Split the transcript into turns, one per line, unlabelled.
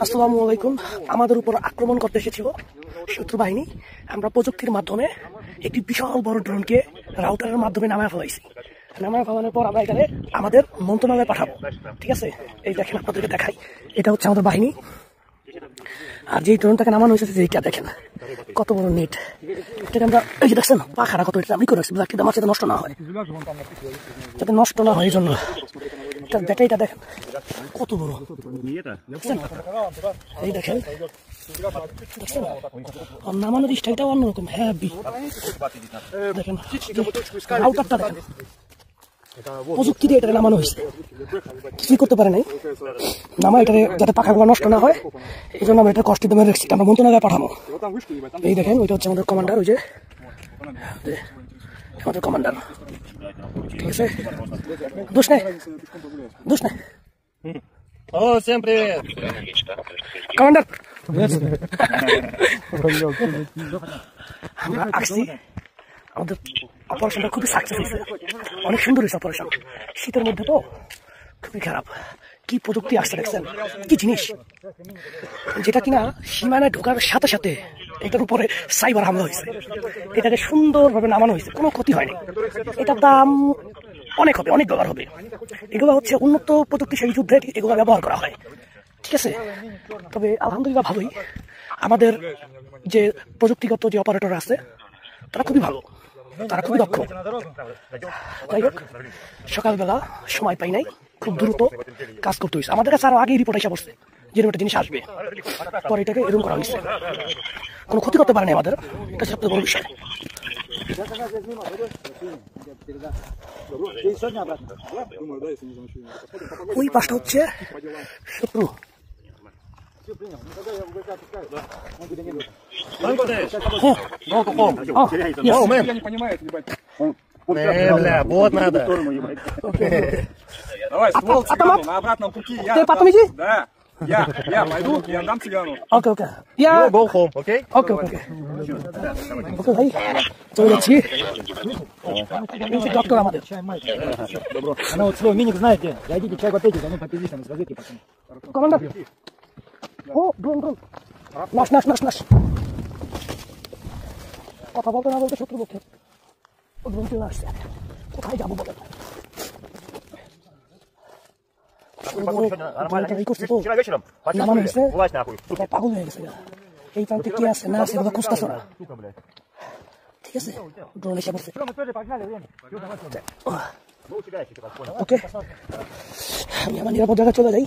আসসালামু আলাইকুম। আমাদের উপর আক্রমণ করতে এসেছিল শত্রু বাহিনী। আমরা প্রযুক্তির মাধ্যমে একটি বিশাল বড় ড্রোনকে রাউটারের মাধ্যমে নামায় ফেলাইছি। নামায় ফেলানোর পর আমরা এখানে আমাদের মন্ত্রণালয়ে পাঠাবো। ঠিক আছে, এই দেখেন, আপনাদেরকে দেখাই। এটা হচ্ছে আমাদের বাহিনী। আর যেই ড্রোনটাকে নামানো হয়েছে এইটা দেখেন কত বড় নেট। এটাকে আমরা এই যে দেখছেন পাখাটা কত, এটা আমি করে রাখছি যাতে আমার সাথে নষ্ট না হয়, যাতে নষ্ট না হয় এই জন্য। দেখে এটা দেখেন কত বড়, এই দেখেন নামানোর স্টাইলটাও অন্যরকম। হ্যাঁ দেখেন রাউটারটা দেখেন, প্রযুক্তি দিয়ে এটাকে নামানো হয়েছে, কিছুই করতে পারে নাই। নামা এটাকে যাতে পাখাগুলো নষ্ট না হয় এই জন্য আমরা এটা কষ্ট দিয়ে রেখেছি। আমরা মন্ত্রণালয়ে পাঠাবো। এই দেখেন ওইটা হচ্ছে আমাদের কমান্ডার, ওই যে আমাদের কমান্ডার। ঠিক আছে, দোষ নেই, দোষ নেই।
О, всем привет!
কমান্ডার আমরা আসছি, আমাদের অপারেশনটা খুবই সাকসেস হয়েছে, অনেক সুন্দর হয়েছে অপারেশন। শীতের মধ্যে তো খুবই খারাপ। কি প্রযুক্তি আসছে দেখছেন, কি জিনিস, যেটা কিনা সীমানায় ঢোকার সাথে সাথে এটার উপরে সাইবার হামলা হয়েছে। এটাকে সুন্দরভাবে নামানো হয়েছে, কোনো ক্ষতি হয়নি। এটার দাম অনেক হবে, অনেক ডলার হবে। এগুলো হচ্ছে উন্নত প্রযুক্তিশালী যুদ্ধে এগুলো ব্যবহার করা হয়। ঠিক আছে, তবে আলহামদুলিল্লাহ ভালোই। আমাদের যে প্রযুক্তিগত যে অপারেটর আছে তারা খুবই ভালো, তারা খুবই দক্ষ। যাই হোক, সকালবেলা সময় পাই নাই, খুব দ্রুত কাজ করতে হয়েছে। আমাদের কাছে আরো আগেই রিপোর্ট এসে পড়ছে যেরকম একটা জিনিস আসবে, পরে এটাকে এরকম করা হয়েছে। কোনো ক্ষতি করতে পারেনি আমাদের, এটা সবচেয়ে বড় বিষয়। ওই পাশটা হচ্ছে শত্রু।
Бля, вот надо.
Давай, ствол цыгану на обратном пути.
Потом иди.
Да. Я пойду, я дам цыгану.
Okay. Я...
You go home, okay?
Okay. ভাই চলে যাচ্ছি। ডক্টর আমাদের
Она вот свой миник знает где. Зайдите, чай попейте, за мной попиздите, там, скажите, пацаны.
কমান্ডার, ও ড্রোন নাশ। কথা বলতে না বলতে শত্রু পক্ষে ও ড্রোন চলে আসছে। কোথায় যাবো বলেন?
Вчера вечером
নামানো হয়েছে,
власть нахуй.
পাগল হয়ে গেছে। এই প্রান্তে কে আছে না আছে ওরা খুঁজতেছ না। ঠিক আছে, ড্রোন এসে পড়ছে। ওকে, আমি আমার নিরাপদ জায়গায় চলে যাই।